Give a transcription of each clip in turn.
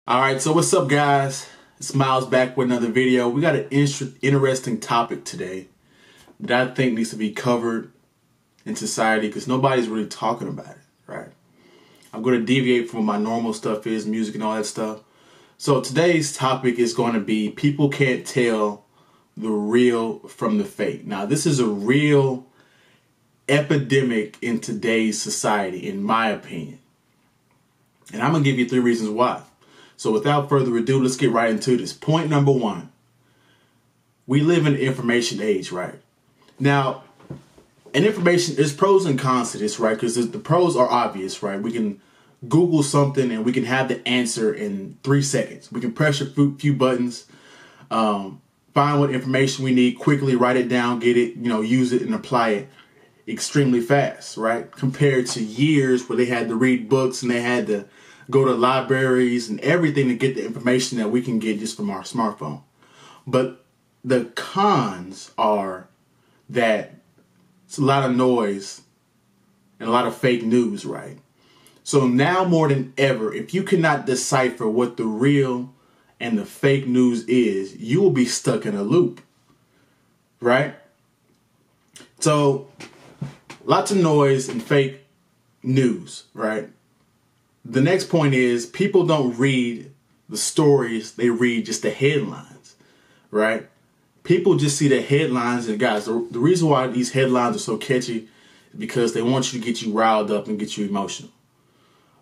All right, so what's up, guys? It's Miles back with another video. We got an interesting topic today that I think needs to be covered in society because nobody's really talking about it, right? I'm going to deviate from what my normal stuff is, music and all that stuff. So today's topic is going to be people can't tell the real from the fake. Now, this is a real epidemic in today's society, in my opinion. And I'm going to give you 3 reasons why. So without further ado, let's get right into this. Point number 1. We live in an information age, right? Now, and information, there's pros and cons to this, right? Because the pros are obvious, right? We can Google something and we can have the answer in 3 seconds. We can press a few buttons, find what information we need, quickly write it down, get it, use it and apply it extremely fast, right? Compared to years where they had to read books and they had to go to libraries and everything to get the information that we can get just from our smartphone. But the cons are that it's a lot of noise and a lot of fake news, right? So now more than ever, if you cannot decipher what the real and the fake news is, you will be stuck in a loop, right? So lots of noise and fake news, right? The next point is people don't read the stories, they read just the headlines, right? People just see the headlines, and guys, the reason why these headlines are so catchy is because they want you to get you riled up and get you emotional,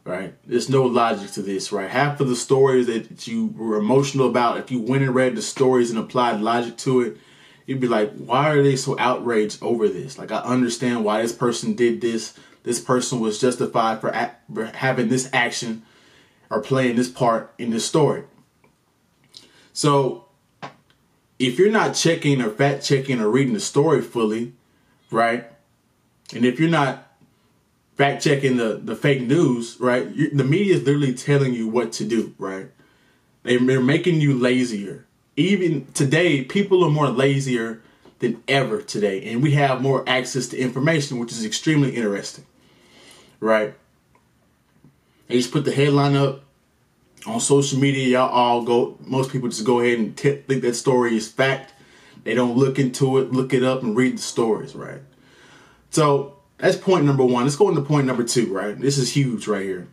right? There's no logic to this, right? Half of the stories that you were emotional about, if you went and read the stories and applied logic to it, you'd be like, why are they so outraged over this? Like, I understand why this person did this. This person was justified for having this action or playing this part in this story. So if you're not checking or fact checking or reading the story fully, right? And if you're not fact checking the fake news, right? The media is literally telling you what to do, right? They're making you lazier. Even today, people are more lazier than ever today. And we have more access to information, which is extremely interesting. Right? They just put the headline up on social media. Most people just go ahead and think that story is fact. They don't look into it, look it up and read the stories, right? So that's point number 1. Let's go into point number 2, right? This is huge right here.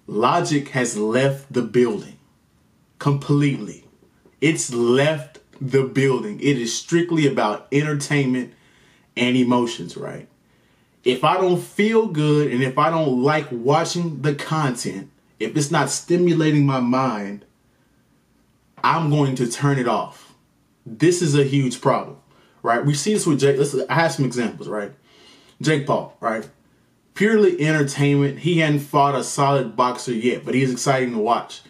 Logic has left the building completely. It's left the building. It is strictly about entertainment and emotions, right? If I don't feel good and if I don't like watching the content, if it's not stimulating my mind, I'm going to turn it off. This is a huge problem, right? We see this with Jake. I have some examples, right? Jake Paul, right? Purely entertainment. He hadn't fought a solid boxer yet, but he's exciting to watch.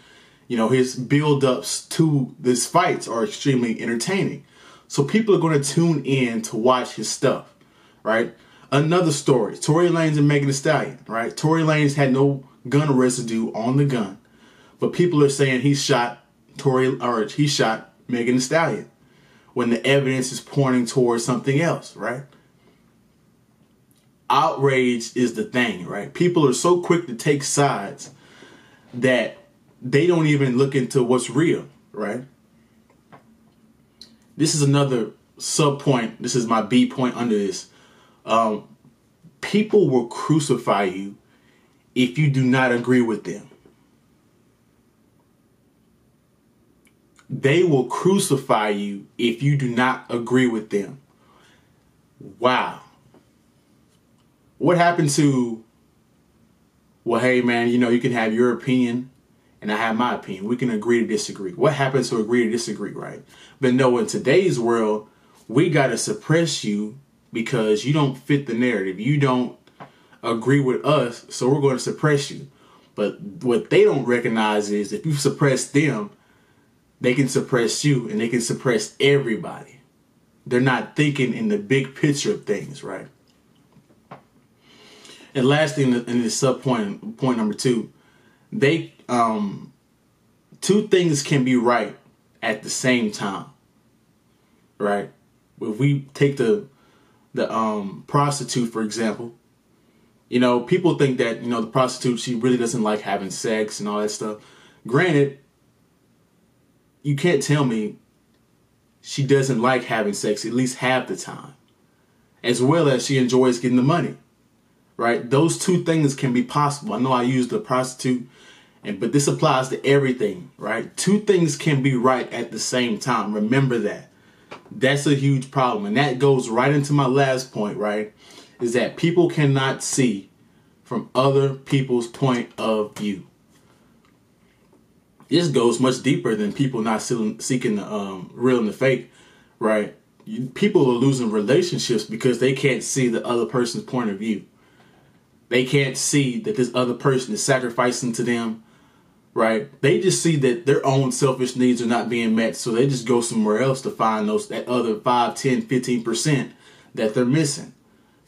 His build-ups to these fights are extremely entertaining. So people are going to tune in to watch his stuff, right? Another story, Tory Lanez and Megan Thee Stallion, right? Tory Lanez had no gun residue on the gun, but people are saying he shot Megan Thee Stallion when the evidence is pointing towards something else, right? Outrage is the thing, right? People are so quick to take sides that they don't even look into what's real, right? This is another sub point. This is my B point under this. People will crucify you if you do not agree with them. They will crucify you if you do not agree with them. Wow. What happened to, well, hey man, you can have your opinion and I have my opinion. We can agree to disagree. What happens to agree to disagree, right? But no, in today's world, we got to suppress you because you don't fit the narrative. You don't agree with us, so we're going to suppress you. But what they don't recognize is if you suppress them, they can suppress you and they can suppress everybody. They're not thinking in the big picture of things, right? And lastly, in this sub point number 2, they 2 things can be right at the same time, right? If we take the prostitute, for example, people think that, the prostitute, she really doesn't like having sex and all that stuff. Granted, you can't tell me she doesn't like having sex at least half the time, as well as she enjoys getting the money, right? Those two things can be possible. I know I used the prostitute, but this applies to everything, right? Two things can be right at the same time. Remember that. That's a huge problem. And that goes right into my last point, right? Is that people cannot see from other people's point of view. This goes much deeper than people not seeking the real and the fake, right? People are losing relationships because they can't see the other person's point of view. They can't see that this other person is sacrificing to them, right? They just see that their own selfish needs are not being met, so they just go somewhere else to find that other 5, 10, 15% that they're missing,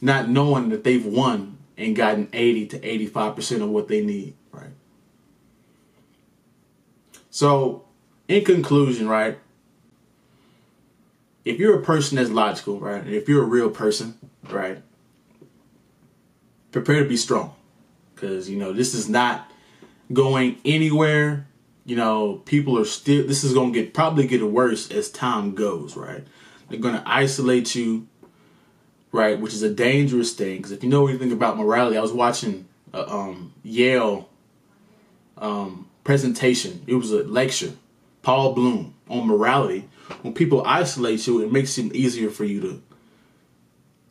not knowing that they've won and gotten 80 to 85% of what they need, right? So, in conclusion, right, if you're a person that's logical, right, and if you're a real person, right, prepare to be strong, because, this is not going anywhere. People are still, this is going to probably get worse as time goes, right? They're going to isolate you, right, which is a dangerous thing, because if you know anything about morality, I was watching a Yale presentation. It was a lecture, Paul Bloom, on morality. When people isolate you, it makes it easier for you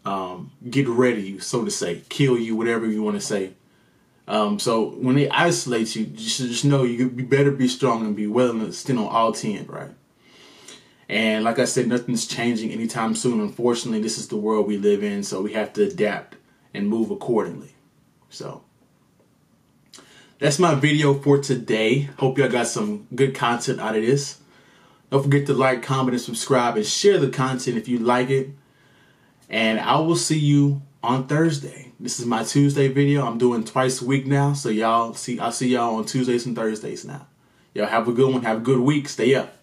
to get rid of you, so to say, kill you, whatever you want to say. So when they isolate you, you should just know you better be strong and be willing to stand on all 10, right? And like I said, nothing's changing anytime soon. Unfortunately, this is the world we live in, so we have to adapt and move accordingly. So that's my video for today. Hope y'all got some good content out of this. Don't forget to like, comment, and subscribe, and share the content if you like it. And I will see you on Thursday. This is my Tuesday video. I'm doing twice a week now, so I'll see y'all on Tuesdays and Thursdays now. Y'all have a good one. Have a good week. Stay up.